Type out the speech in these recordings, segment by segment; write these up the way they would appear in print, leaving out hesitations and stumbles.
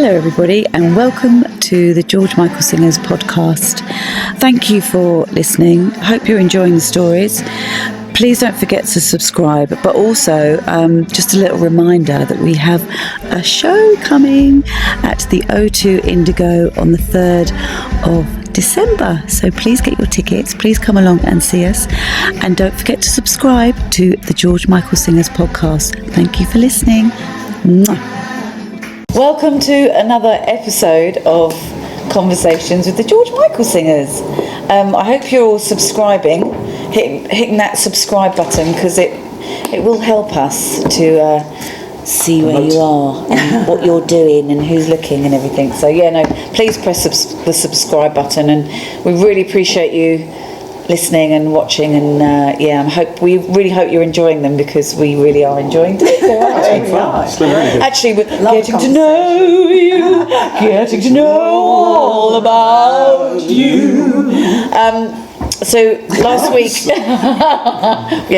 Hello everybody and welcome to the George Michael Singers podcast. Thank you for listening. Hope you're enjoying the stories. Please don't forget to subscribe, but also just a little reminder that we have a show coming at the O2 Indigo on the 3rd of December. So please get your tickets, please come along and see us, and don't forget to subscribe to the George Michael Singers podcast. Thank you for listening. Mwah. Welcome to another episode of Conversations with the George Michael Singers. I hope you're all subscribing, hitting that subscribe button, because it will help us to see where you are and what you're doing and who's looking and everything. So please press the subscribe button, and we really appreciate you listening and watching, and we really hope you're enjoying them, because we really are enjoying them. Actually, we're getting to know you, getting to know all about you. So last week,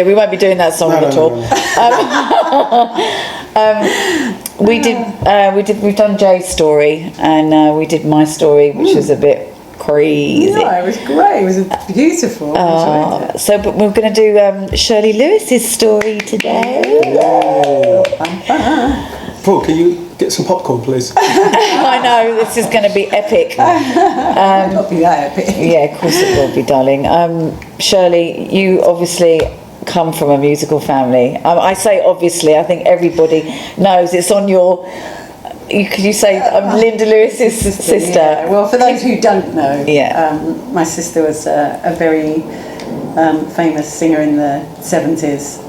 we won't be doing that song at all. We've done Jay's story, and we did my story, which was a bit crazy. No, it was great. It was beautiful. But we're going to do Shirley Lewis's story today. Paul, can you get some popcorn, please? I know, this is going to be epic. Not be that epic. Yeah, of course it will be, darling. Shirley, you obviously come from a musical family. I say obviously, I think everybody knows it's on your... Could you say I'm Linda Lewis's sister? Yeah. Well, for those who don't know, my sister was a very famous singer in the 70s.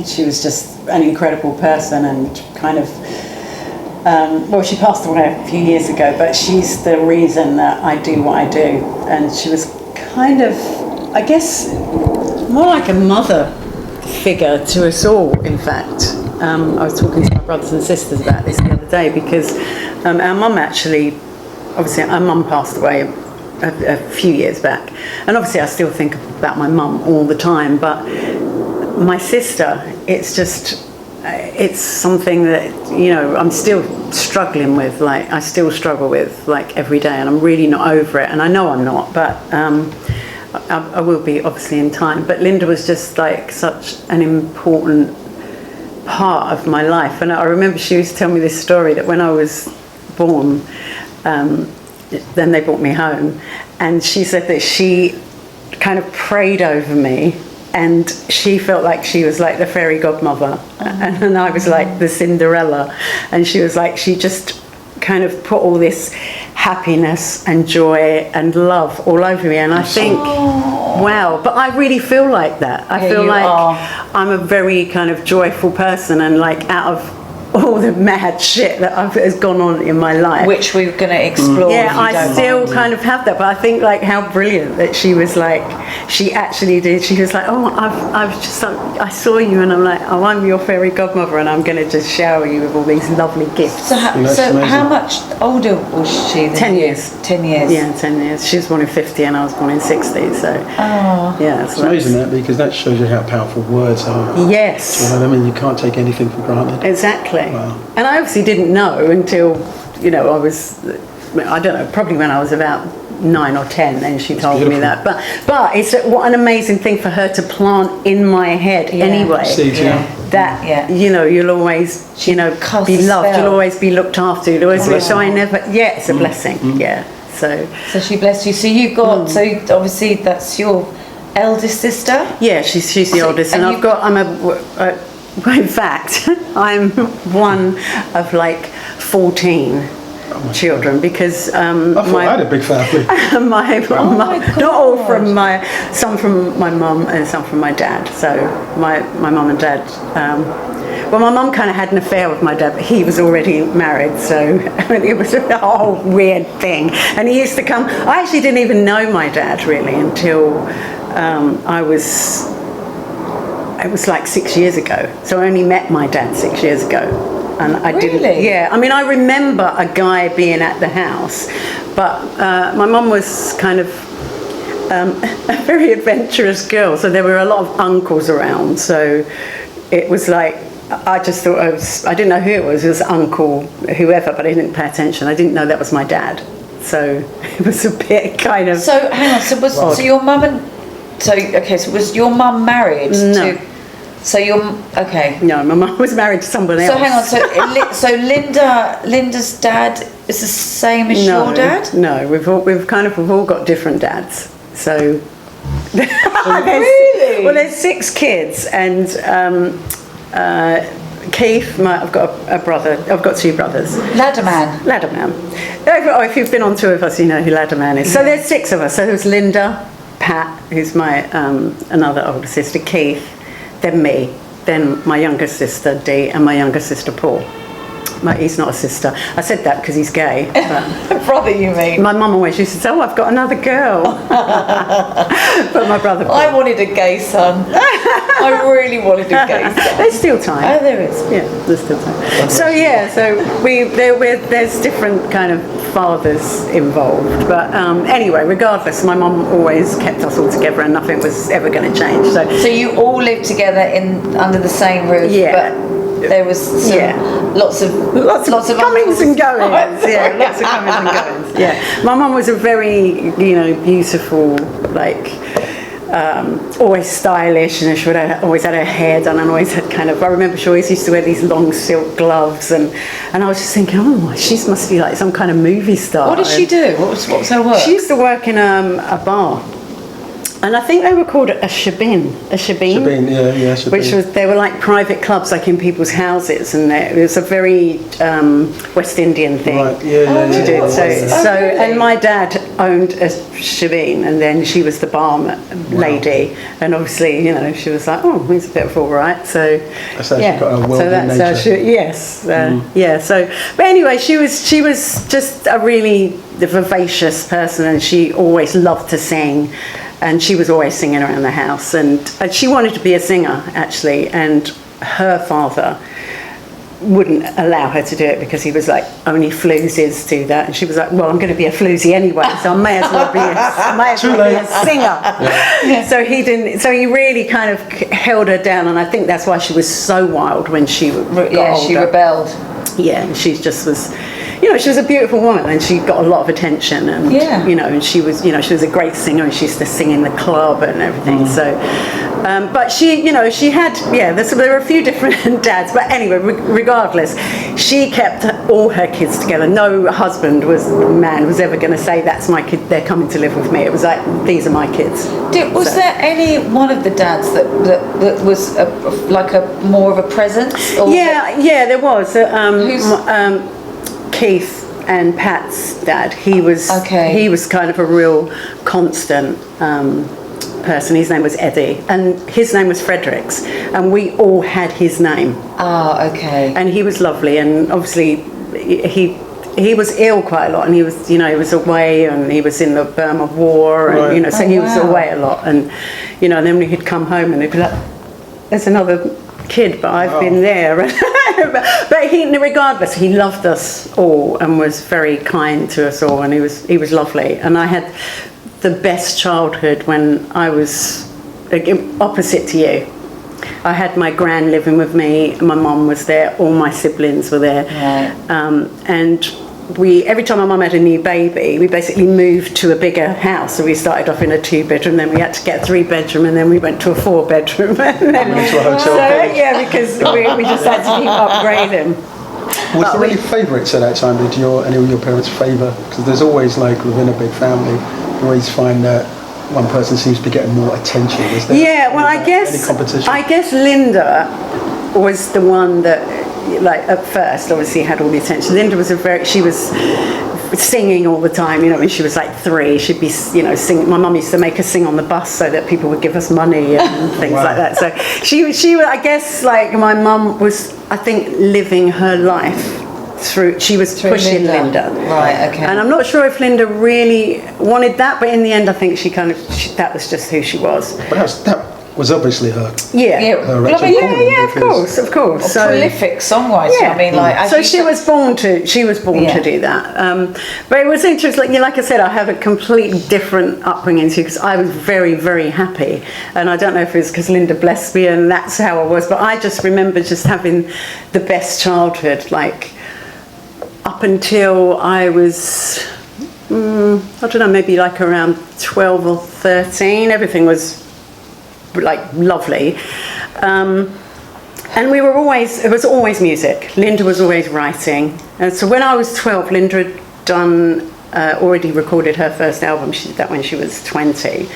She was just an incredible person, and kind of, she passed away a few years ago, but she's the reason that I do what I do. And she was kind of, I guess, more like a mother figure to us all, in fact. I was talking to my brothers and sisters about this the other day, because our mum our mum passed away a few years back, and obviously I still think about my mum all the time, but my sister, it's something that, I'm still struggling with, I still struggle with, every day, and I'm really not over it, and I know I'm not, but I will be, obviously, in time. But Linda was just such an important part of my life, and I remember she used to tell me this story that when I was born, then they brought me home, and she said that she kind of prayed over me, and she felt like she was like the fairy godmother, and I was like the Cinderella, and she was like, she just kind of put all this happiness and joy and love all over me, and I think, wow, but I really feel like that. I feel like I'm a very kind of joyful person, and out of all the mad shit that has gone on in my life, which we're going to explore. Yeah, I still kind of have that, but I think how brilliant that she was she actually did. She was I saw you, and I'm like, oh, I'm your fairy godmother, and I'm going to just shower you with all these lovely gifts. So how much older was she than 10 years. 10 years. Yeah, 10 years. She was born in 50 and I was born in 60, so yeah. It's amazing that, because that shows you how powerful words are. Yes. You know what I mean? You can't take anything for granted. Exactly. Wow. And I obviously didn't know until, I was, I don't know, probably when I was about 9 or 10, then she told me that. But it's what an amazing thing for her to plant in my head anyway. That you'll always be loved. You'll always be looked after. You'll always be, so I never. Yeah, it's a blessing. Yeah. So she blessed you. So you got. So obviously that's your eldest sister. Yeah, she's the oldest, and in fact, I'm one of 14 children, because I had a big family. Not all some from my mum and some from my dad. So my mum and dad. My mum kind of had an affair with my dad, but he was already married, so it was a whole weird thing. And he used to come. I actually didn't even know my dad really until it was 6 years ago. So I only met my dad 6 years ago. And I didn't. Yeah, I mean, I remember a guy being at the house, but my mum was kind of a very adventurous girl. So there were a lot of uncles around. So it was I just thought I didn't know who it was uncle, whoever, but I didn't pay attention. I didn't know that was my dad. So it was a bit kind of... So hang on, so your mum so was your mum married No. to... So okay. No, my mum was married to someone else. So hang on, so Linda's dad is the same as your dad? No, we've all got different dads. So really? Well, there's 6 kids, and Keith, I've got a brother. I've got 2 brothers. Ladderman. Oh, if you've been on tour with us, you know who Ladderman is. So there's 6 of us. So there's Linda, Pat, who's my another older sister, Keith, then me, then my younger sister Dee, and my younger sister Paul. He's not a sister. I said that because he's gay. But brother, you mean? my mum always used to say, "Oh, I've got another girl." But my brother Paul. I wanted a gay son. I really wanted a gay son. There's still time. Oh, there is. Yeah, there's still time. So there's different kind of fathers involved. But anyway, regardless, my mum always kept us all together, and nothing was ever going to change. So you all lived together under the same roof. Yeah. But there was lots of comings and goings. Yeah, lots of comings and goings. Yeah, my mum was a very beautiful, like always stylish, and she always had her hair done, and always had I remember she always used to wear these long silk gloves, and I was just thinking, oh, she must be like some kind of movie star. What did she do? What was her work? She used to work in a bar. And I think they were called a shebeen. Shebeen, yeah, shebeen. Which they were like private clubs, like in people's houses, and it was a very West Indian thing right. Yeah, to do. yeah. So, really? and my dad owned a shebeen, and then she was the bar lady, and obviously, she was like, oh, he's a bit of all right. So that's how she got a worldly nature. Yeah. So, but anyway, she was just a really vivacious person, and she always loved to sing. And she was always singing around the house, and she wanted to be a singer, actually, and her father wouldn't allow her to do it because he was like, only floozies do that, and she was like, well, I'm going to be a floozy anyway, so I may as well be a singer. Yeah. So he didn't. So he really kind of held her down, and I think that's why she was so wild when she got older. She rebelled. Yeah, and she just was. She was a beautiful woman, and she got a lot of attention, and and she was a great singer, and she used to sing in the club and everything. So, but she had there were a few different dads, but anyway, regardless, she kept all her kids together. No husband was ever going to say, that's my kid, they're coming to live with me. It was like, these are my kids. Was there any one of the dads that was like a more of a presence? Or there was. Keith and Pat's dad, he was kind of a real constant person. His name was Eddie, and his name was Fredericks, and we all had his name. Oh, okay. And he was lovely, and obviously he was ill quite a lot, and he was away, and he was in the Burma War, and right. So he was away a lot, and and then he'd come home, and he'd be like, there's another kid, but I've been there. But regardless, he loved us all and was very kind to us all, and he was lovely. And I had the best childhood when I was opposite to you. I had my gran living with me, my mum was there, all my siblings were there. Right. And every time my mum had a new baby, we basically moved to a bigger house. So we started off in a 2-bedroom, then we had to get a 3-bedroom, and then we went to a 4-bedroom. And then into a hotel. Because we just had to keep upgrading. Was there any favourites at that time? Did any of your parents favour? Because there's always, like, within a big family, you always find that one person seems to be getting more attention. Is there any competition? I guess Linda was the one that, like, at first obviously had all the attention. Linda was she was singing all the time, when she was like 3, she'd be singing. My mum used to make her sing on the bus so that people would give us money and things like that. So she I guess, like, my mum was, I think, living her life she was pushing Linda. Right, okay. And I'm not sure if Linda really wanted that, but in the end I think she that was just who she was. But was obviously her. Yeah. Her Of course. A prolific songwriter. Yeah. I mean, like. So she was born to do that. But it was interesting. Like I said, I have a completely different upbringing too, because I was very, very happy. And I don't know if it's because Linda blessed me and that's how I was, but I just remember just having the best childhood, like up until I was, I don't know, maybe like around 12 or 13. Everything was like lovely. And it was always music. Linda was always writing. And so when I was 12, Linda had already recorded her first album. She did that when she was 20.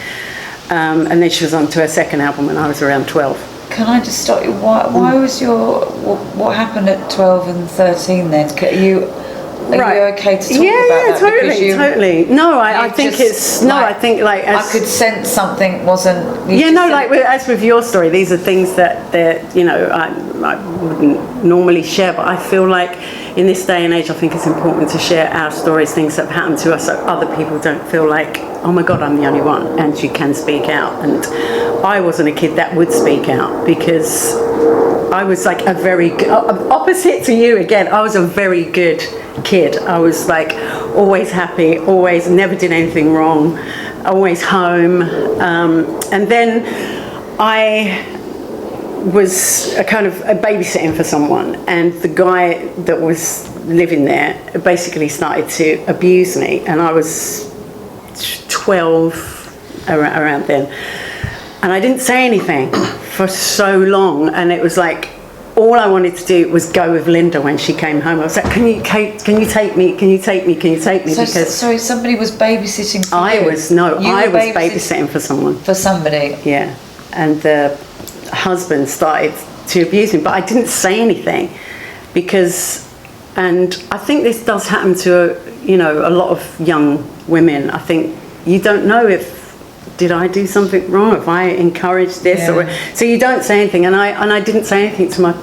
And then she was on to her second album when I was around 12. Can I just stop you? Why was what happened at 12 and 13 then? Are you okay to talk about that? Totally. No, I think I think like I could sense something wasn't. As with your story, these are things that I wouldn't normally share, but I feel like in this day and age, I think it's important to share our stories, things that have happened to us, so other people don't feel like, oh my God, I'm the only one, and you can speak out. And I wasn't a kid that would speak out because I was like a very good, opposite to you again, I was a very good kid. I was like always happy, always never did anything wrong, always home. And then I was a kind of a babysitting for someone, and the guy that was living there basically started to abuse me, and I was 12 around then, and I didn't say anything for so long, and it was like all I wanted to do was go with Linda when she came home. I was like, can you take me? Because sorry, somebody was babysitting for I you? was babysitting for someone. For somebody? Yeah, and the husband started to abuse me, but I didn't say anything and I think this does happen to a lot of young women. I think you don't know did I do something wrong, if I encouraged this, so you don't say anything, and I didn't say anything to my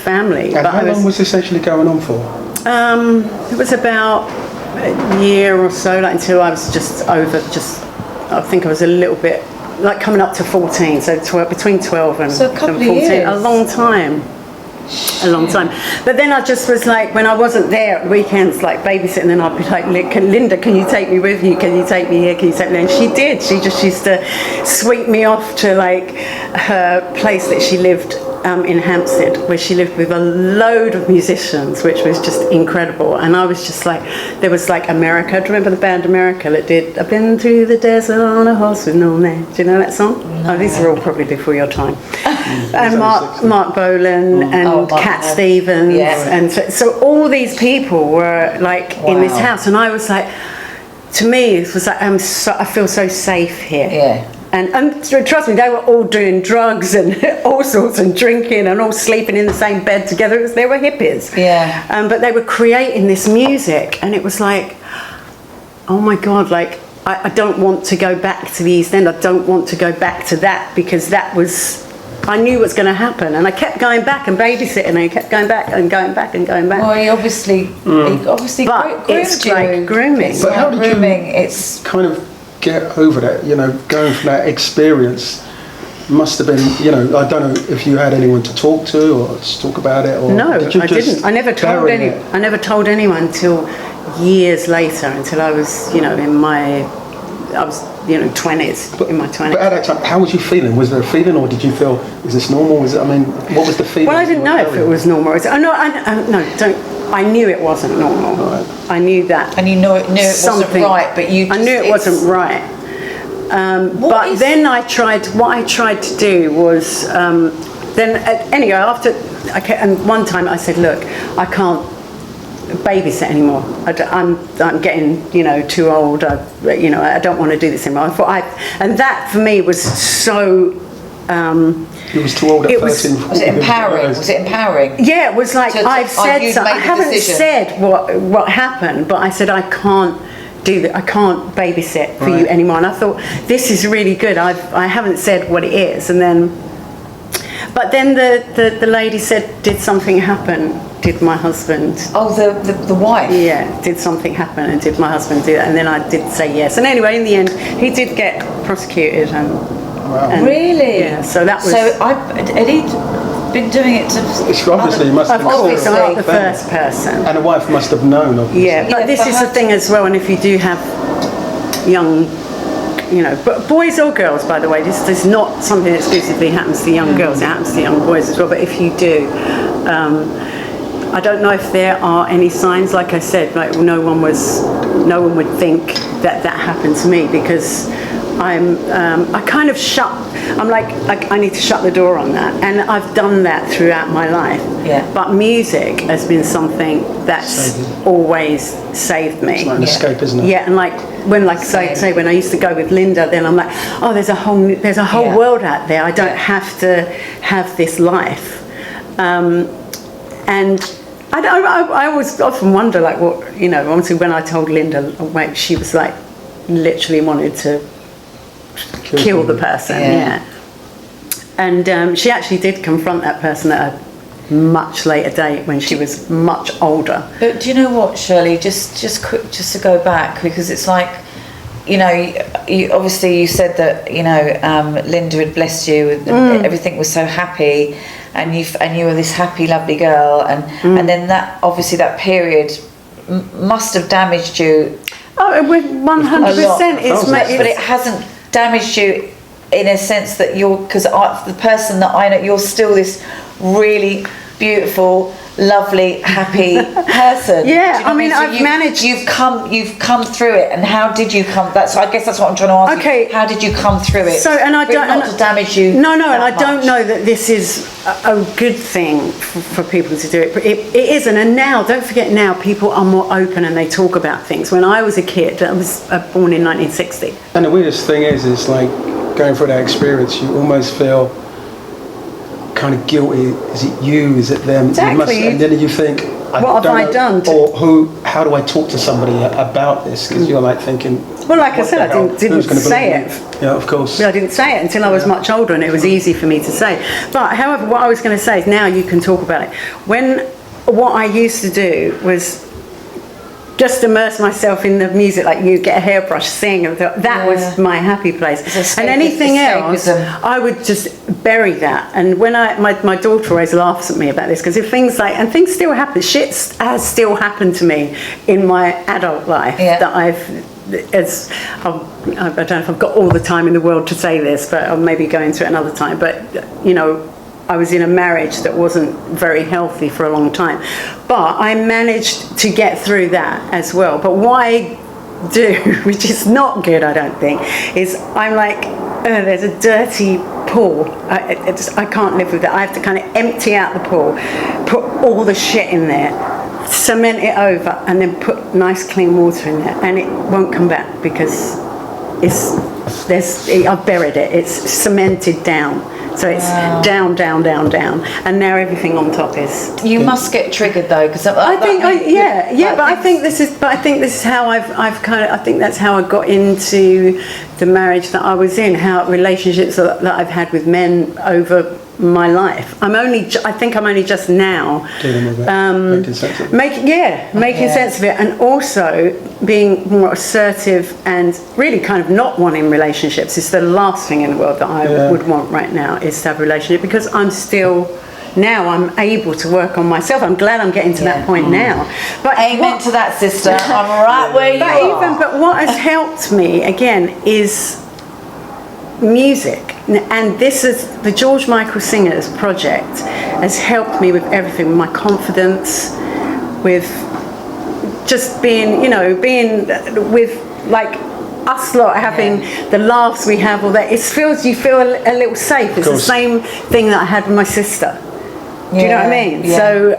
family. And how long was this actually going on for? It was about a year or so, like until I was I think I was a little bit like coming up to 14, so between 12 and 14, a long time. But then I just was like, when I wasn't there at weekends, like babysitting, then I'd be like, Linda, can you take me with you? Can you take me here? Can you take me there? And she did. She just used to sweep me off to like her place that she lived in Hampstead, where she lived with a load of musicians, which was just incredible. And I was just like, there was like America. Do you remember the band America that did I've been through the desert on a horse with no name? Do you know that song? No. Oh, these are all probably before your time. And Mark Bolan and Cat Stevens, and so all these people were like in this house, and I was like, to me it was like I feel so safe here. Yeah. And trust me, they were all doing drugs and all sorts and drinking and all sleeping in the same bed together because they were hippies. Yeah. But they were creating this music, and it was like, oh my God, like I don't want to go back to the East End. I don't want to go back to that, because that was, I knew what's going to happen, and I kept going back and babysitting, and I kept going back and going back and going back. Well, he obviously but it's like grooming. But how did you kind of get over that? Going from that experience must have been, I don't know if you had anyone to talk to or to talk about it, or no, I didn't. I never told anyone until years later, until I was, in my 20s, in my 20s. But at that time, how was you feeling? Was there a feeling, or did you feel, is this normal? What was the feeling? Well, I didn't know if it was normal. I knew it wasn't normal. Right. I knew that. And you knew it wasn't right, but you just, I knew it wasn't right. Then what I tried to do was, anyway, and one time I said, look, I can't babysit anymore. I'm getting too old. I don't want to do this anymore. And that for me was so. It was too old at first. Was it empowering? Was it empowering? Yeah, it was like I haven't said what happened, but I said I can't do that. I can't babysit for you anymore. And I thought, this is really good. I haven't said what it is, and then. But then the lady said, did something happen? Did my husband... Oh, the wife? Yeah, did something happen, and did my husband do that? And then I did say yes. And anyway, in the end, he did get prosecuted, and Wow. And, really? Yeah. So that was. So had he been doing it to? Obviously, he must have been Obviously, cool. I'm not the first person. And a wife must have known, obviously. Yeah, but Yeah, this but is the thing as well, and if you do have young, but boys or girls, by the way, this is not something that exclusively happens to young girls, it happens to young boys as well, but if you do, I don't know if there are any signs, like I said, like no one would think that happened to me, because I kind of I'm like, I need to shut the door on that. And I've done that throughout my life. Yeah. But music has been something that's always saved me. It's like an escape, isn't it? Yeah, and like when I used to go with Linda, then I'm like, oh, there's a whole world out there. I don't have to have this life. And I always often wonder, like, what, obviously when I told Linda, she was like, literally wanted to kill the person, yeah. And she actually did confront that person at a much later date when she was much older. But do you know what, Shirley? Just to go back, because it's like, you obviously you said that Linda had blessed you and everything was so happy, and you were this happy, lovely girl, and then that obviously that period must have damaged you. Oh, 100%. But it hasn't damaged you in a sense that because the person that I know, you're still this really beautiful, lovely, happy person. Yeah, you know I've managed. You've come through it, and how did you come? I guess that's what I'm trying to ask. Okay, you. How did you come through it? So, and I don't not to damage you. No, and I don't know that this is a good thing for people to do it. But it isn't. And now, don't forget, now people are more open and they talk about things. When I was a kid, I was born in 1960. And the weirdest thing is like going through that experience, you almost feel kind of guilty. Is it you? Is it them? Exactly. And then you think, what have I done? Or how do I talk to somebody about this? Because you're like thinking. Well, like I said, I didn't say it. Yeah, of course. I didn't say it until I was much older, and it was easy for me to say. But however, what I was going to say is now you can talk about it. What I used to do was just immerse myself in the music, like you get a hairbrush, sing, and that was my happy place. And anything else, I would just bury that. And when my daughter always laughs at me about this, because if things still happen, shit has still happened to me in my adult life that I don't know if I've got all the time in the world to say this, but I'll maybe go into it another time. But I was in a marriage that wasn't very healthy for a long time, but I managed to get through that as well. But what I do, which is not good, I don't think, is I'm like, there's a dirty pool. I can't live with that. I have to kind of empty out the pool, put all the shit in there, cement it over, and then put nice clean water in there, and it won't come back because I've buried it. It's cemented down. So it's down, and now everything on top is. You must get triggered though, because But I think this is how I think that's how I got into the marriage that I was in. How relationships that I've had with men over my life. I think I'm only just now dealing with it, making sense of it. Making sense of it, and also being more assertive and really kind of not wanting relationships. It's the last thing in the world that I would want right now, is to have a relationship, because I'm able to work on myself. I'm glad I'm getting to that point now. But amen to that, sister. I'm right where you are. But what has helped me again is music, and this is the George Michael Singers project has helped me with everything, with my confidence, with just being with like us lot having the laughs we have, all that. You feel a little safe. It's the same thing that I had with my sister. Do you know what I mean? So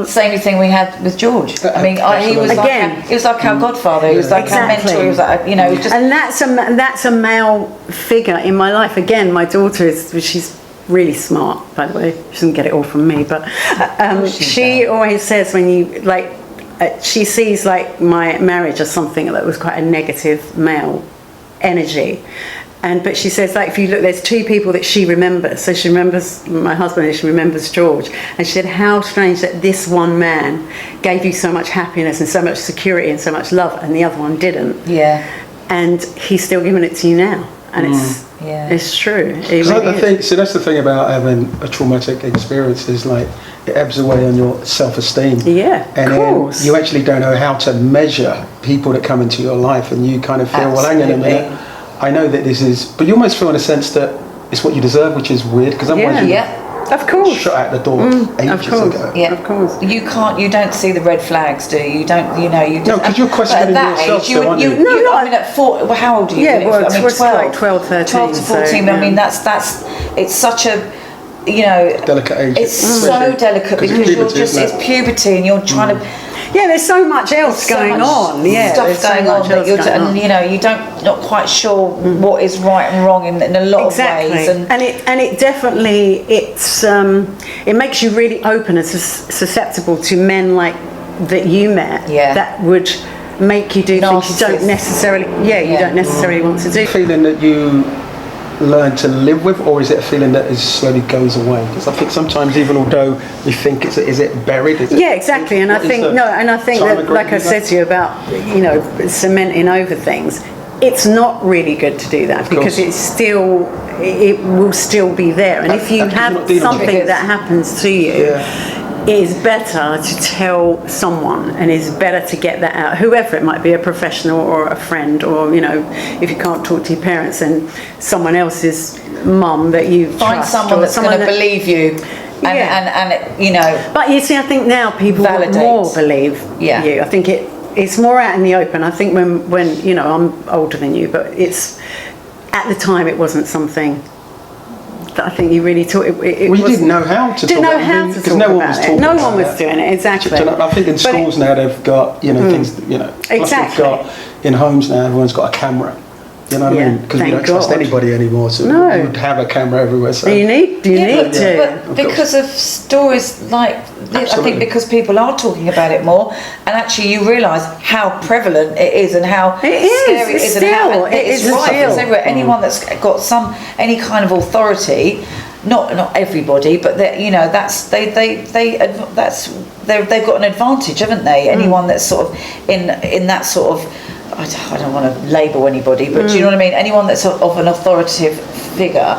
same thing we had with George. I mean, he was like our godfather. He was like our mentor. He was like, and that's a male figure in my life. Again, my daughter she's really smart, by the way. She doesn't get it all from me, but she always says when you she sees like my marriage as something that was quite a negative male energy. But she says, like, if you look, there's two people that she remembers. So she remembers my husband and she remembers George. And she said, how strange that this one man gave you so much happiness and so much security and so much love, and the other one didn't. Yeah. And he's still giving it to you now. And Yeah. It's true. That's the thing about having a traumatic experience is like it ebbs away on your self-esteem. Yeah, and of course. then you actually don't know how to measure people that come into your life, and you kind of feel, well, hang on a minute, I know that this is, but you almost feel in a sense that it's what you deserve, which is weird because otherwise of course, shot out the door ages ago. Yeah, of course. You don't see the red flags, do you? You don't. No, because you're questioning yourself. I mean, at 4, well, how old are you? Yeah, well, I mean, 12, like 12, 13. 12 to 14. So, I mean, that's it's such a, delicate age. It's so delicate because you're just, it's puberty and you're trying to. Yeah, there's so much else going on. Yeah, stuff going on that you're not quite sure what is right and wrong in a lot of ways. And it definitely it makes you really open and susceptible to men like that you met. Yeah. That would make you do things you don't necessarily. You don't necessarily want to do. Feeling that you learn to live with, or is it a feeling that is slowly goes away? Because I think sometimes, even although we think is it buried? Exactly. And I think that, like I said to you about cementing over things, it's not really good to do that because it will still be there. And if you have something that happens to you. It is better to tell someone, and it's better to get that out, whoever it might be, a professional or a friend, or if you can't talk to your parents, then someone else's mum that you find trust, someone that's going to believe you, and But you see, I think now people more believe you. I think it's more out in the open. I think when I'm older than you, but it's at the time it wasn't something that I think you really taught it. You didn't know how to talk about it. Because no one was talking about it. No one was doing it, exactly. I think in schools now they've got, things, Exactly. Plus they've got, in homes now, everyone's got a camera. You know what I mean? Because we don't trust anybody anymore, so you would have a camera everywhere. So. You need to. But because of stories like this, I think because people are talking about it more, and actually you realise how prevalent it is and how scary it is. It's everywhere. Anyone that's got any kind of authority, not everybody, but they've got an advantage, haven't they? Anyone that's sort of in that sort of, I don't want to label anybody, but do you know what I mean? Anyone that's of an authoritative figure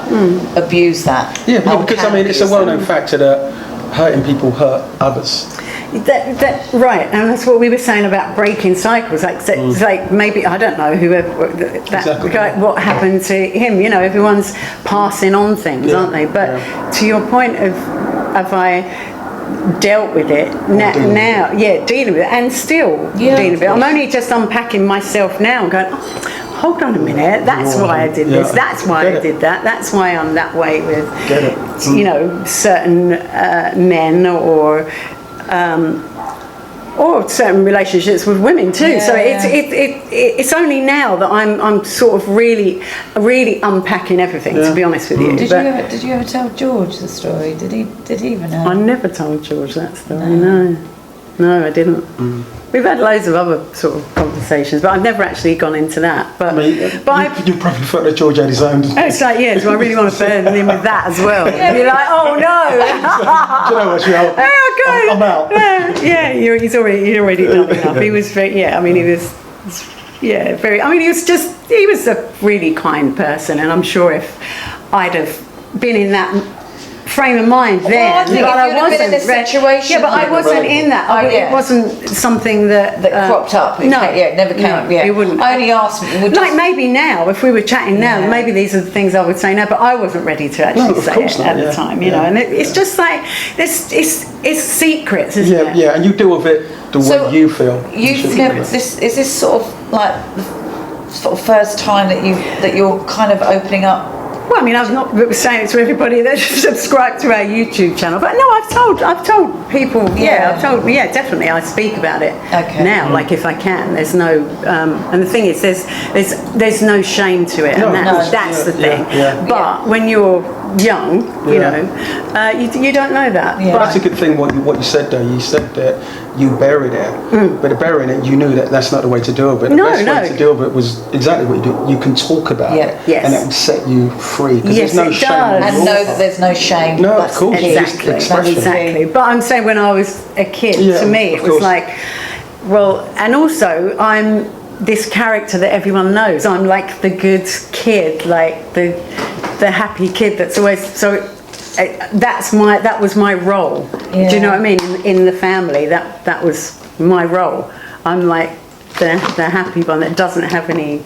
abuse that. Yeah, because it's a well-known fact that hurting people hurt others. Right, and that's what we were saying about breaking cycles. Like maybe, I don't know, whoever guy, what happened to him. Everyone's passing on things, aren't they? But to your point of, have I dealt with it now, dealing with it, and still dealing with it. I'm only just unpacking myself now and going, hold on a minute, that's why I did this, that's why I did that, that's why I'm that way with certain men or certain relationships with women too. So it's only now that I'm sort of really unpacking everything. To be honest with you. Did you ever tell George the story? Did he even know? I never told George that story. No, I didn't. We've had loads of other sort of conversations, but I've never actually gone into that. But you probably thought that George had his own. It's like, so I really want to burn him with that as well. You're like, oh no. Do you know what, Cheryl? I'm out. He's already done enough. He was very, he was a really kind person, and I'm sure if I'd have been in that frame of mind then, but I wasn't in this situation. Yeah, but I wasn't in that. It wasn't something that cropped up. It never came. No, it wouldn't. I only asked. Maybe now, if we were chatting now, maybe these are the things I would say now. But I wasn't ready to actually say it at the time. And it's just like it's secrets, isn't it? Yeah, and you deal with it the way you feel. Is this sort of like the sort of first time that you're kind of opening up? Well, I mean, I've not saying it to everybody that subscribe to our YouTube channel, but no, I've told people. Definitely, I speak about it now. Like if I can, there's no, and the thing is, there's no shame to it, that's the thing. But when you're young, you don't know that. But that's a good thing. What you said though, you said that you buried it, but burying it, you knew that that's not the way to deal with it. The best way to deal with it was exactly what you do. You can talk about it, and it will set you free because there's no shame. And know that there's no shame. No, of course, exactly. But I'm saying when I was a kid, to me it was like, well, and also I'm this character that everyone knows. I'm like the good kid, like the happy kid that's always so. That was my role. Yeah. Do you know what I mean? In the family, that was my role. I'm like the happy one that doesn't have any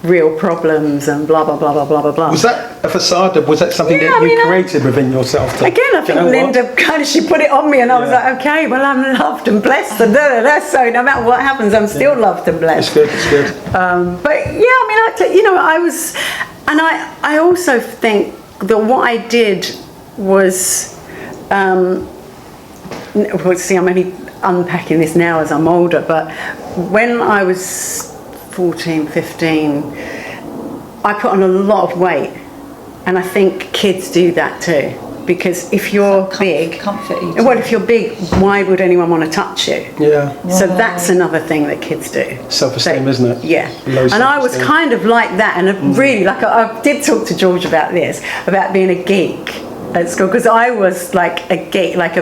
real problems and blah blah blah blah blah blah blah. Was that a facade? Was that something that you created within yourself? Again, I think Linda kind of, she put it on me, and I was like, okay, well, I'm loved and blessed, and so no matter what happens, I'm still loved and blessed. It's good. But yeah, I mean, I was, and I also think that what I did was, well, see, I'm only unpacking this now as I'm older, but when I was 14, 15, I put on a lot of weight, and I think kids do that too, because if you're big, if you're big, why would anyone want to touch you? Yeah. So that's another thing that kids do. Self-esteem, isn't it? Yeah. And I was kind of like that, and really, like, I did talk to George about this, about being a geek at school, because I was like a geek, like a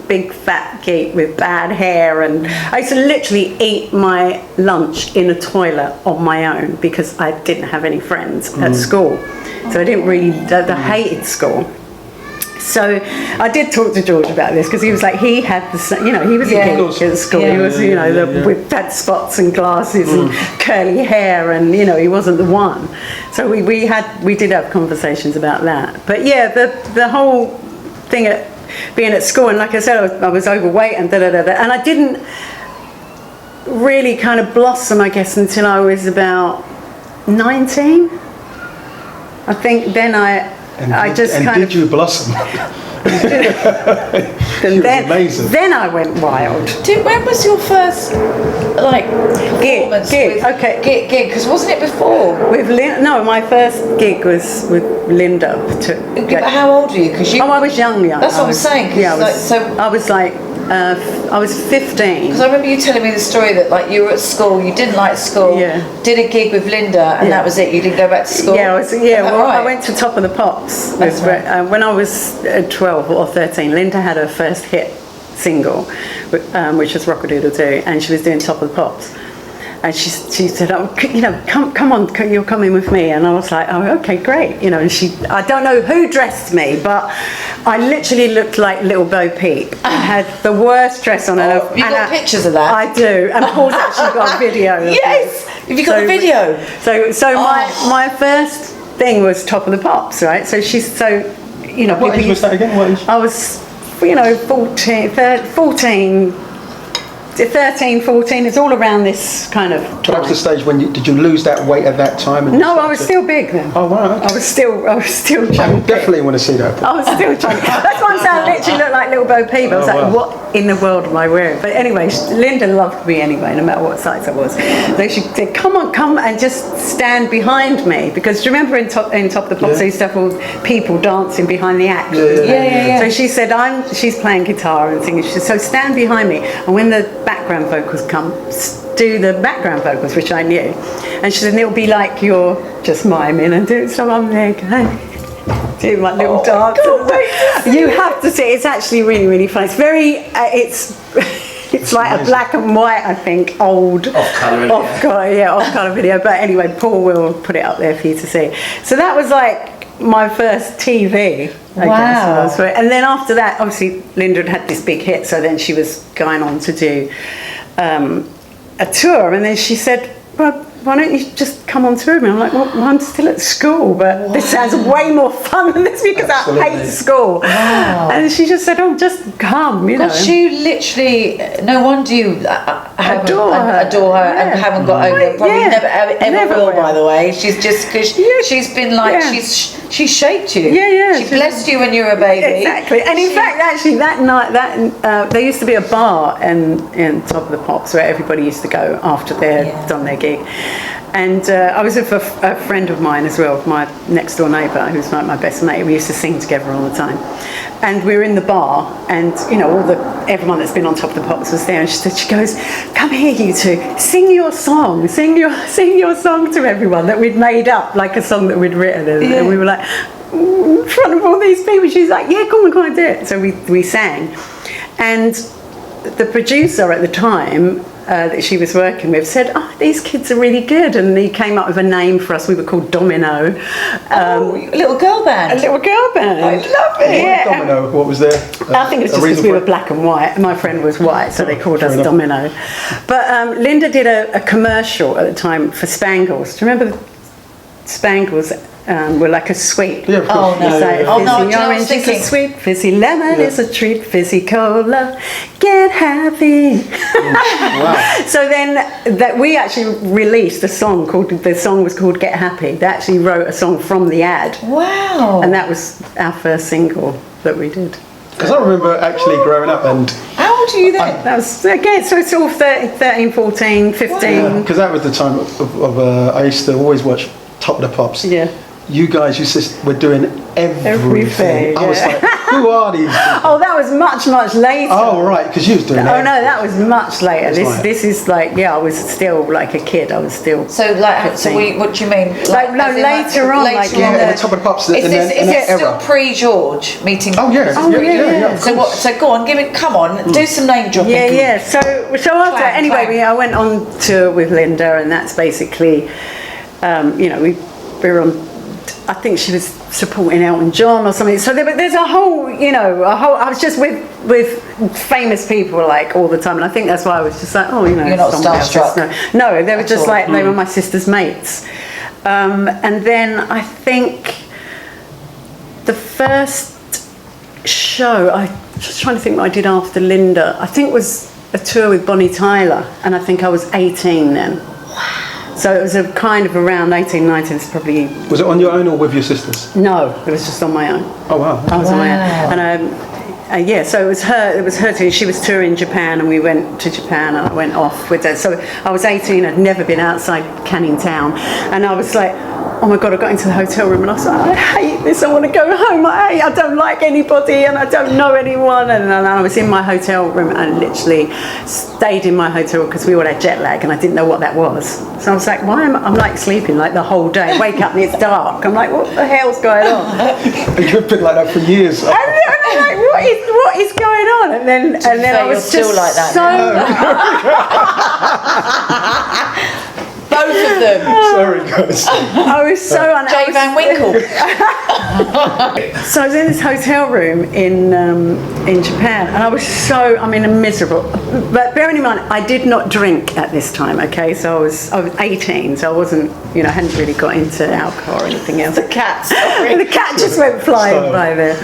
big fat geek with bad hair, and I used to literally eat my lunch in a toilet on my own because I didn't have any friends at school, so I didn't really, I hated school. So I did talk to George about this, because he was like, he had the, he was a geek at school. He was, with had spots and glasses and curly hair, and he wasn't the one. So we did have conversations about that. But yeah, the whole thing at being at school, and like I said, I was overweight and and I didn't really kind of blossom, I guess, until I was about 19. I think then did you blossom? Amazing. Then I went wild. When was your first performance? Gig. Okay. Gig, because wasn't it before? With no, my first gig was with Linda. But how old were you? I was young. That's what I'm saying. Yeah, I was like. I was 15. Because I remember you telling me the story that you were at school, you didn't like school, did a gig with Linda, and that was it. You didn't go back to school. I went to Top of the Pops when I was 12 or 13. Linda had her first hit single, which was Rock-a-Doodle-Doo, and she was doing Top of the Pops. And she said, come on, you're coming with me. And I was like, oh, okay, great. And I don't know who dressed me, but I literally looked like Little Bo Peep. I had the worst dress on. Have you got pictures of that? I do. And Paul's actually got a video. Yes! Have you got the video? So my first thing was Top of the Pops, right? So she's so, What age was that again? What age? I was, 13, 14, it's all around this kind of time. But that was the stage when did you lose that weight at that time? No, I was still big then. Oh, wow. Okay. I was still chunky. I definitely want to see that. I was still chunky. That's why I'm saying I literally looked like Little Bo Peep. I was what in the world am I wearing? But anyway, Linda loved me anyway, no matter what size I was. So she said, come and just stand behind me. Because do you remember in Top of the Pops, they used to have all people dancing behind the act? Yeah. So she said, she's playing guitar and singing. She said, so stand behind me. And when the background vocals come, do the background vocals, which I knew. And she said, and it'll be like you're just miming and doing, so I'm there going, doing my little dance. You have to see it. It's actually really, really fun. It's very, it's like a black and white, I think, old off-colour video. But anyway, Paul will put it up there for you to see. So that was like my first TV, I guess. And then after that, obviously, Linda had this big hit, so then she was going on to do a tour, and then she said, well, why don't you just come on tour with me? I'm like, well, I'm still at school, but this sounds way more fun than this because I hate school. Wow. And she just said, oh, just come, Gosh, you literally, no wonder you adore her and haven't got over it. Probably never will, by the way. She's just, because she's been like, she shaped you. She blessed you when you were a baby. Exactly. And in fact, actually, that night, there used to be a bar in Top of the Pops where everybody used to go after they'd done their gig. And I was with a friend of mine as well, my next door neighbour, who's like my best mate. We used to sing together all the time. And we were in the bar, and everyone that's been on Top of the Pops was there. And she goes, "Come here, you two, sing your song, sing your song to everyone that we'd made up, like a song that we'd written." And we were like, in front of all these people. She's like, "Yeah, come on, do it." So we sang, and the producer at the time that she was working with said, "Oh, these kids are really good," and he came up with a name for us. We were called Domino. Little girl band. A little girl band. I love it. Yeah. Domino, what was there? I think it's just because we were black and white. My friend was white, so they called us Domino. But Linda did a commercial at the time for Spangles. Do you remember Spangles? Were like a sweet. Yeah, of course. Oh no! Fizzy orange is a sweet, fizzy lemon is a treat, fizzy cola, get happy. Wow. So then that we actually released a song the song was called Get Happy. They actually wrote a song from the ad. Wow! And that was our first single that we did. Because I remember actually growing up and... How old are you then? That was, again, so it's all 13, 14, 15. Because that was the time of I used to always watch Top of the Pops. Yeah. You guys were doing everything. I was like, who are these people? Oh, that was much later. Oh, right, because you was doing Oh, no, that was much later. Right. This is like, I was still like a kid. I was still... So, what do you mean? Like, no, later on. Like, in the Top of the Pops. Is it still pre-George meeting? Oh, yeah. Yeah. So go on, come on, do some name dropping. Yeah. So after, anyway, I went on tour with Linda, and that's basically, we were on... I think she was supporting Elton John or something. So there's a whole. I was just with famous people like all the time, and I think that's why I was just like, You're not starstruck. No, they were just like they were my sister's mates. And then I think the first show, I'm just trying to think what I did after Linda. I think it was a tour with Bonnie Tyler, and I think I was 18 then. So it was a kind of around 18, 19, it's probably... Was it on your own or with your sisters? No, it was just on my own. Oh, wow. I was on my own. And so it was her tour. She was touring Japan, and we went to Japan, and I went off with her. So I was 18, I'd never been outside Canning Town, and I was like, oh my God, I got into the hotel room and I was like, I hate this, I want to go home, I don't like anybody and I don't know anyone. And I was in my hotel room and literally stayed in my hotel because we all had jet lag and I didn't know what that was. So I was like, I'm like sleeping like the whole day, wake up and it's dark. I'm like, what the hell's going on? And you've been like that for years. And I'm like, what is going on? And then I was just like that so... Both of them. Sorry, guys. I was so Jay Van Winkle. So I was in this hotel room in Japan, and I was miserable. But bearing in mind, I did not drink at this time. Okay, so I was 18, so I wasn't, hadn't really got into alcohol or anything else. The cat just went flying by there.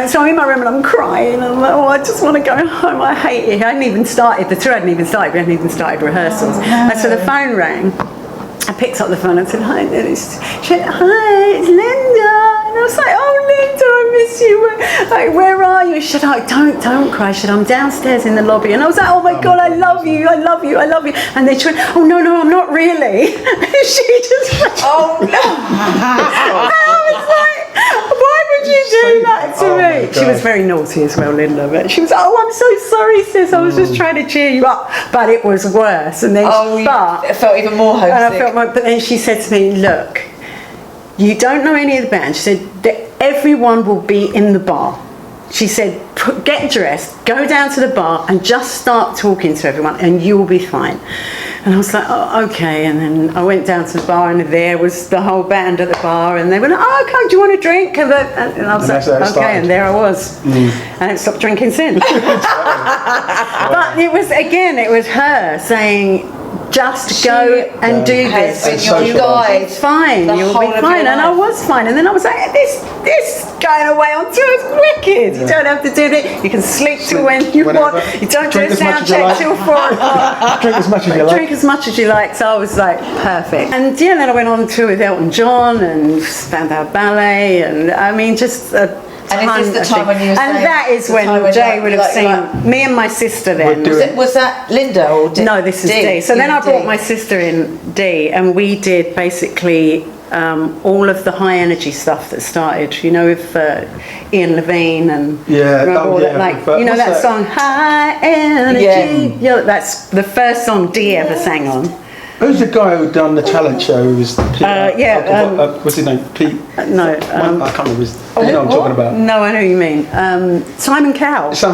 So I'm in my room and I'm crying, and I'm like, I just want to go home. I hate it. The tour hadn't even started. We hadn't even started rehearsals. And so the phone rang. I picked up the phone and said, hi, it's Linda. And I was like, oh, Linda, I miss you. Where are you? She said, don't cry. She said, I'm downstairs in the lobby. And I was like, oh my God, I love you. And they went, oh, no, I'm not really. She just went, oh, no. I was like, why would you do that to me? She was very naughty as well, Linda. But she was like, oh, I'm so sorry, sis. I was just trying to cheer you up. But it was worse. And then it felt even more homesick. But then she said to me, look, you don't know any of the band. She said that everyone will be in the bar. She said, get dressed, go down to the bar and just start talking to everyone and you will be fine. And I was like, oh, okay. And then I went down to the bar and there was the whole band at the bar and they went, oh, okay, do you want a drink? And I was like, okay. And there I was. And I stopped drinking since. But it was her saying, just go and do this. You guys, it's fine. You'll be fine. And I was fine. And then I was like, this going away on tour is wicked. You don't have to do it. You can sleep till when you want. You don't do a sound check till 4 o'clock. Drink as much as you like. Drink as much as you like. So I was like, perfect. And then I went on tour with Elton John and Spandau Ballet, and just a. And is this the time when you were saying... And that is when Jay would have seen me and my sister then. Was that Linda or Dee? No, this is Dee. So then I brought my sister in, Dee, and we did basically all of the high energy stuff that started, with Ian Levine and... that song, High Energy? Yeah. That's the first song Dee ever sang on. Who's the guy who done the talent show? Who was what's his name? Pete? No, I can't remember his. You know what I'm talking about? No, I know who you mean. Simon Cowell. So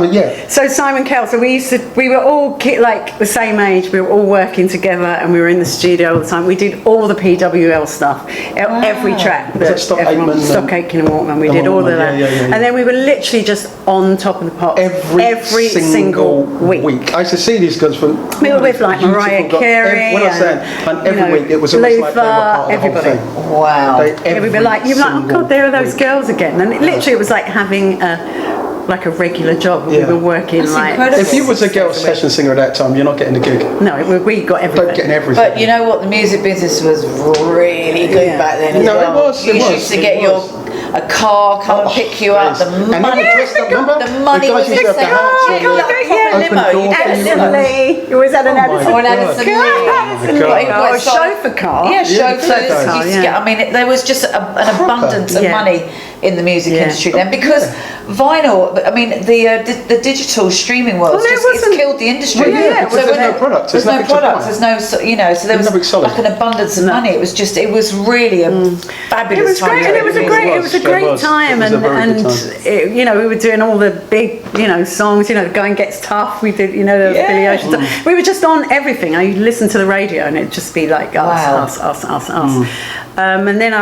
Simon Cowell. So we were all like the same age. We were all working together, and we were in the studio all the time. We did all the PWL stuff, every track. Stock Aitken and Walkman. We did all of that, and then we were literally just on top of the pops every single week. I used to see these guys from. We were with like Mariah Carey. And every week it was almost like they were part of the whole thing. Wow. We'd be like, oh God, there are those girls again. And literally it was like having a regular job. We were working incredible. If you was a girl session singer at that time, you're not getting the gig. No, we got everything. But getting everything. But you know what? The music business was really good back then as well. It was. You used to get a car come and pick you up. The money was insane. Absolutely. You always had an Edison. A chauffeur car. Yeah, chauffeurs used to get. I mean, there was just an abundance of money in the music industry then, because vinyl. I mean, the digital streaming world it's killed the industry. So there's no products. There's no products. There's no, so there was like an abundance of money. It was really a fabulous time. It was a great time, and we were doing all the big songs. Going Gets Tough. We did the Billy Ocean stuff. We were just on everything. I listened to the radio, and it'd just be like us. And then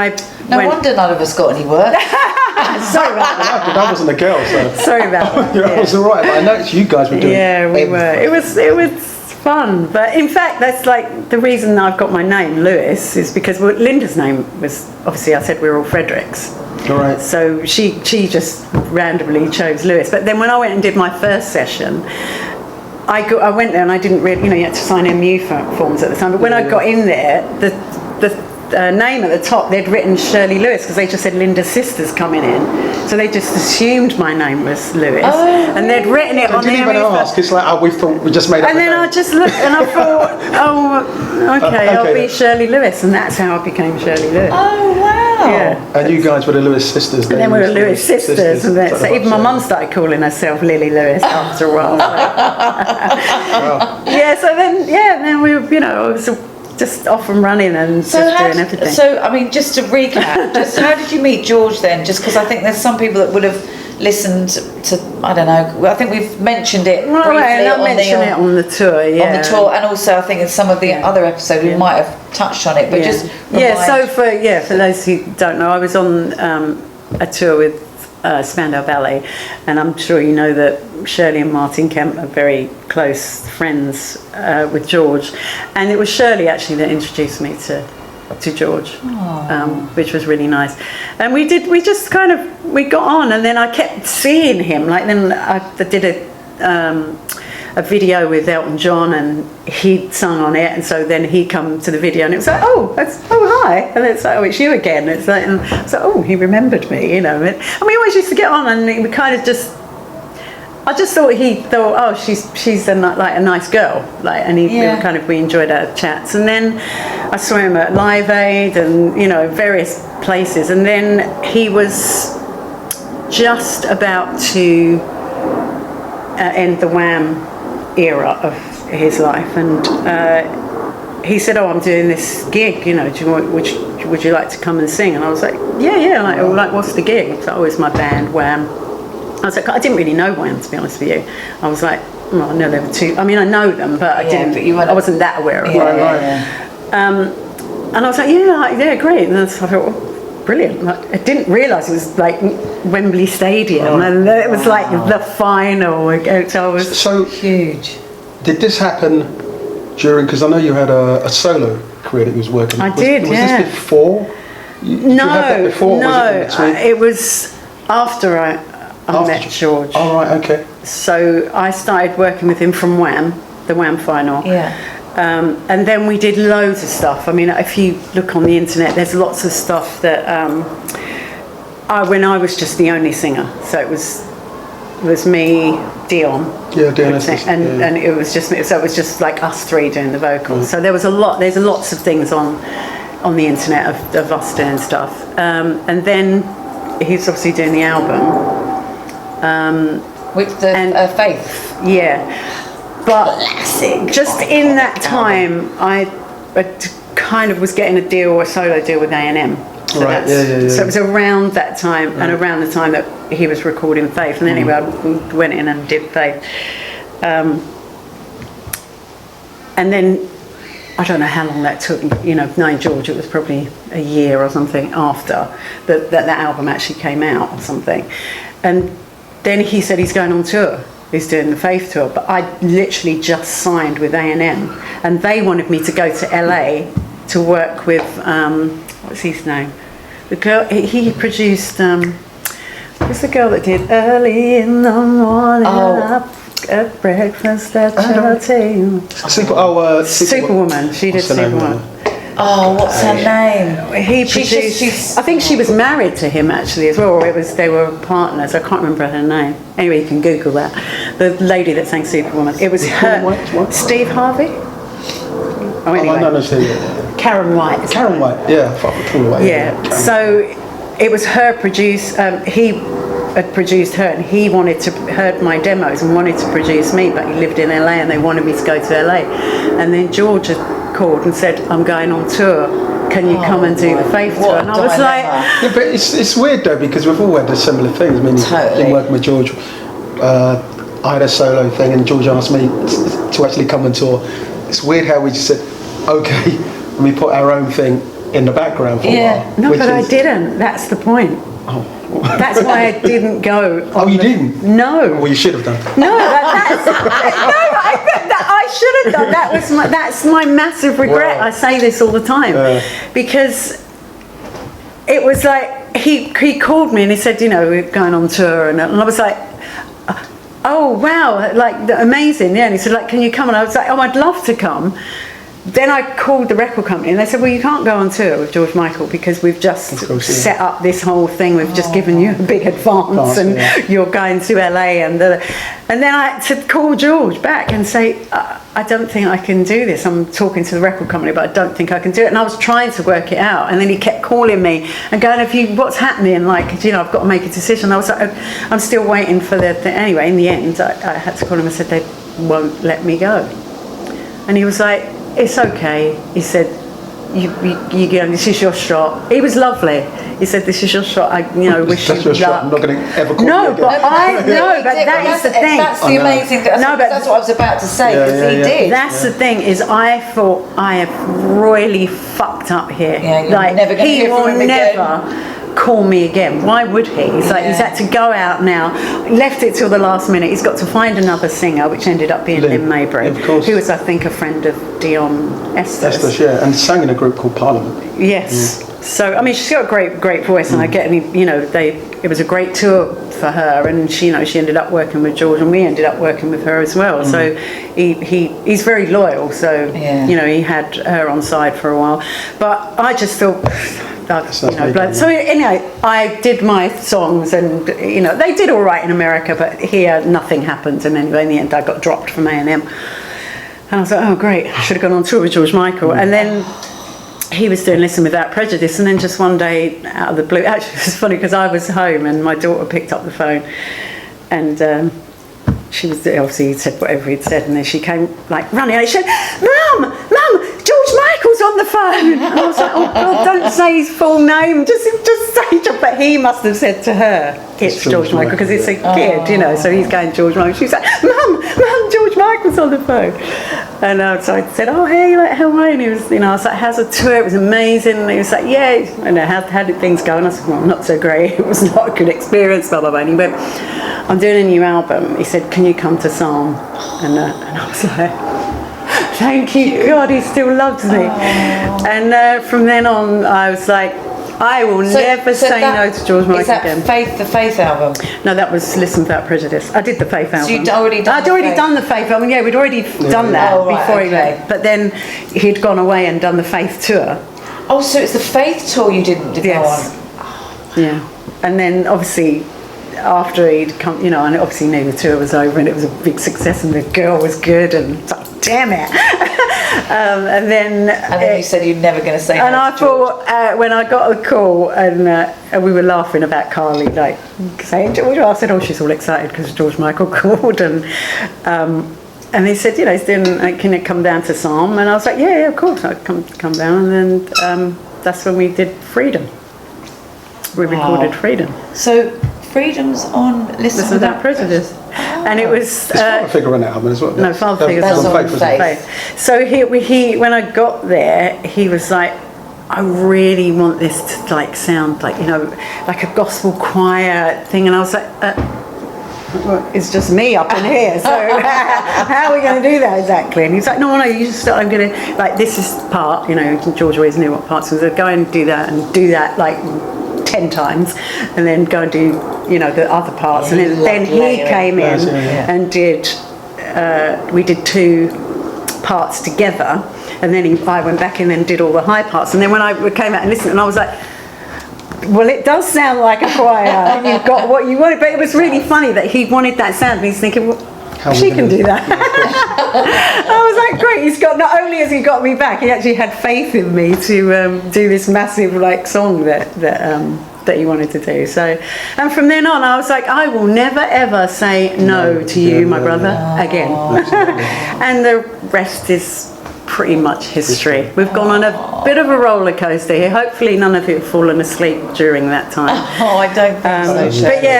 No wonder none of us got any work. Sorry about that. I wasn't a girl, so. Sorry about that. I was all right, but I noticed you guys were doing. Yeah, we were. It was fun, but in fact, that's like the reason I've got my name Lewis is because Linda's name was obviously I said we were all Fredericks. All right. So she just randomly chose Lewis. But then when I went and did my first session, I went there and I didn't really, you had to sign MU forms at the time. But when I got in there, the name at the top, they'd written Shirley Lewis because they just said Linda's sister's coming in. So they just assumed my name was Lewis. And they'd written it on the didn't even ask. It's like, we just made up. And then I just looked and I thought, okay, I'll be Shirley Lewis. And that's how I became Shirley Lewis. Oh, wow. Yeah. And you guys were the Lewis sisters then? And then we were Lewis sisters. And then, so even my mum started calling herself Lily Lewis after a while. Wow. Yeah, so then we were, I was just off and running and just doing everything. So, I mean, just to recap, how did you meet George then? Just because I think there's some people that would have listened to, I don't know, I think we've mentioned it briefly on the tour, on the tour, and also I think in some of the other episodes we might have touched on it, but just for those who don't know, I was on a tour with Spandau Ballet, and I'm sure you know that Shirley and Martin Kemp are very close friends with George, and it was Shirley actually that introduced me to George, which was really nice. And we got on, and then I kept seeing him. Like then I did a video with Elton John, and he'd sung on it, and so then he come to the video, and it was like, hi, and it's like, it's you again. It's like, and it's like, he remembered me, and we always used to get on, and we kind of just. I just thought he thought, she's a nice girl, and we enjoyed our chats. And then I saw him at Live Aid and various places. And then he was just about to end the Wham era of his life, and he said, "I'm doing this gig. Would you like to come and sing?" And I was like, "Yeah." Like, what's the gig? It's always my band Wham. I was like, I didn't really know Wham, to be honest with you. I was like, I know there were two. I mean, I know them, but I didn't. But I wasn't that aware of them. And I was like, great. And I thought, brilliant. I didn't realise it was like Wembley Stadium, and it was like the final. So huge. Did this happen during? Because I know you had a solo career that you was working. I did. Was this before? Did you have that before? No. It was after I met George. Oh, right, okay. So I started working with him from Wham, the Wham final. Yeah. And then we did loads of stuff. I mean, if you look on the internet, there's lots of stuff that when I was just the only singer. So it was me, Dion. Yeah, Dion. And it was just me. So it was just like us three doing the vocals. So there's lots of things on the internet of us doing stuff. And then he's obviously doing the album. With the Faith. Yeah. But classic. just in that time, I kind of was getting a solo deal with A&M. So, right. So it was around that time, and around the time that he was recording Faith. And anyway, I went in and did Faith. And then, I don't know how long that took, knowing George, it was probably a year or something after that album actually came out or something. And then he said he's going on tour. He's doing the Faith tour. But I literally just signed with A&M. And they wanted me to go to LA to work with, what's his name? The girl, he produced, who's the girl that did Early in the Morning, at breakfast at your table. Superwoman. She did Superwoman. Oh, what's her name? He produced, I think she was married to him actually as well, or they were partners. I can't remember her name. Anyway, you can Google that. The lady that sang Superwoman. It was her. Steve Harvey? Oh, anyway. Karen White. Karen White, yeah. Yeah, so it was her he had produced her, and he heard my demos and wanted to produce me, but he lived in LA and they wanted me to go to LA. And then George had called and said, I'm going on tour. Can you come and do the Faith tour? And I was like... Yeah, but it's weird though, because we've all had the similar things. I mean, in working with George, I had a solo thing and George asked me to actually come and tour. It's weird how we just said, okay, and we put our own thing in the background for a while. No, but I didn't. That's the point. Oh. That's why I didn't go. You didn't? No. Well, you should have done. No, I should have done. That's my massive regret. Wow. I say this all the time because it was like he called me and he said, we're going on tour, and I was like, oh wow, like amazing, yeah. And he said, like, can you come? And I was like, oh, I'd love to come. Then I called the record company and they said, well, you can't go on tour with George Michael because we've just set up this whole thing. We've just given you a big advance and you're going to LA. And then I had to call George back and say, I don't think I can do this. I'm talking to the record company, but I don't think I can do it. And I was trying to work it out. And then he kept calling me and going, what's happening? Like, I've got to make a decision. I was like, I'm still waiting for the thing. Anyway, in the end, I had to call him and said, they won't let me go. And he was like, it's okay. He said, you this is your shot. He was lovely. He said, this is your shot. I wish you luck. Shot. I'm not going to ever call you again. But that is the thing. That's the amazing thing. That's what I was about to say, because he did. That's the thing, is I thought I have really fucked up here. Yeah, you're never going to hear from him again. Call me again. Why would he? He's had to go out now, left it till the last minute. He's got to find another singer, which ended up being Lynn Mabry, who was, I think, a friend of Dion Estes. And sang in a group called Parliament. Yes. So I mean, she's got a great voice, and I get it was a great tour for her, and she ended up working with George, and we ended up working with her as well. So he's very loyal. So he had her on side for a while, but I just thought. So anyway, I did my songs, and they did all right in America, but here nothing happened. And anyway, in the end, I got dropped from A&M, and I was like, oh great, I should have gone on tour with George Michael. And then he was doing Listen Without Prejudice, and then just one day out of the blue, actually it was funny because I was home and my daughter picked up the phone, and she was obviously said whatever he'd said, and then she came like running and she said, Mum, George Michael's on the phone. And I was like, oh God, don't say his full name, just say George. But he must have said to her, it's George Michael, because it's a kid, so he's going George Michael. She was like, Mum, George Michael's on the phone. And so I said, oh hey, like how are you? And he was, I was like, how's the tour? It was amazing. And he was like, yeah, how did things go? And I said, well, not so great. It was not a good experience, blah blah blah. And he went, I'm doing a new album. He said, can you come to Psalm? And I was like, thank you, God, he still loves me. And from then on, I was like, I will never say no to George Michael again. Is that the Faith album? No, that was Listen Without Prejudice. I did the Faith album. So you'd already done I'd already done the Faith album, we'd already done that before he left. But then he'd gone away and done the Faith tour. Oh, so it's the Faith tour you didn't go on? Yeah. And then obviously after he'd come, and obviously knew the tour was over and it was a big success and the girl was good, and it's like, damn it. And then you said you're never going to say. And I thought when I got the call and we were laughing about Carly, like saying George, I said, oh, she's all excited because George Michael called, and and he said, he's doing, can it come down to Psalm? And I was like, yeah, of course, I'd come down. And then that's when we did Freedom. We recorded Freedom. So Freedom's on Listen Without Prejudice. And it was... It's Father Figure on that album as well. No, Father Figure's on Faith. So he, when I got there, he was like, I really want this to like sound like, like a gospel choir thing. And I was like, well, it's just me up in here, so how are we going to do that exactly? And he's like, no, you just start, I'm going to, like, this is part, George always knew what parts was. So go and do that like 10 times, and then go and do, the other parts. And then he came in and did, we did 2 parts together, and then I went back in and did all the high parts. And then when I came out and listened, and I was like, well, it does sound like a choir. You've got what you wanted, but it was really funny that he wanted that sound. And he's thinking, well, she can do that. I was like, great. He's got, not only has he got me back, he actually had faith in me to do this massive song that he wanted to do. So, and from then on, I was like, I will never ever say no to you, my brother, again. And the rest is pretty much history. We've gone on a bit of a roller coaster here. Hopefully none of you have fallen asleep during that time. Oh, I don't think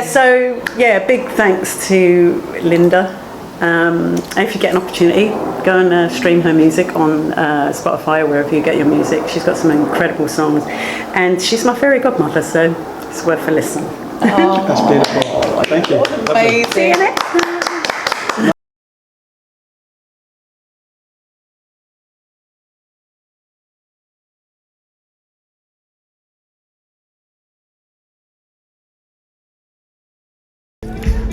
so. But big thanks to Linda. And if you get an opportunity, go and stream her music on Spotify or wherever you get your music. She's got some incredible songs, and she's my fairy godmother, so it's worth a listen. Oh. That's beautiful. Thank you. Amazing. See you next time.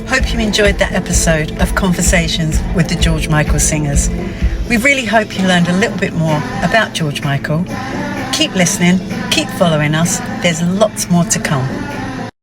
Hope you enjoyed that episode of Conversations with the George Michael Singers. We really hope you learned a little bit more about George Michael. Keep listening, keep following us. There's lots more to come.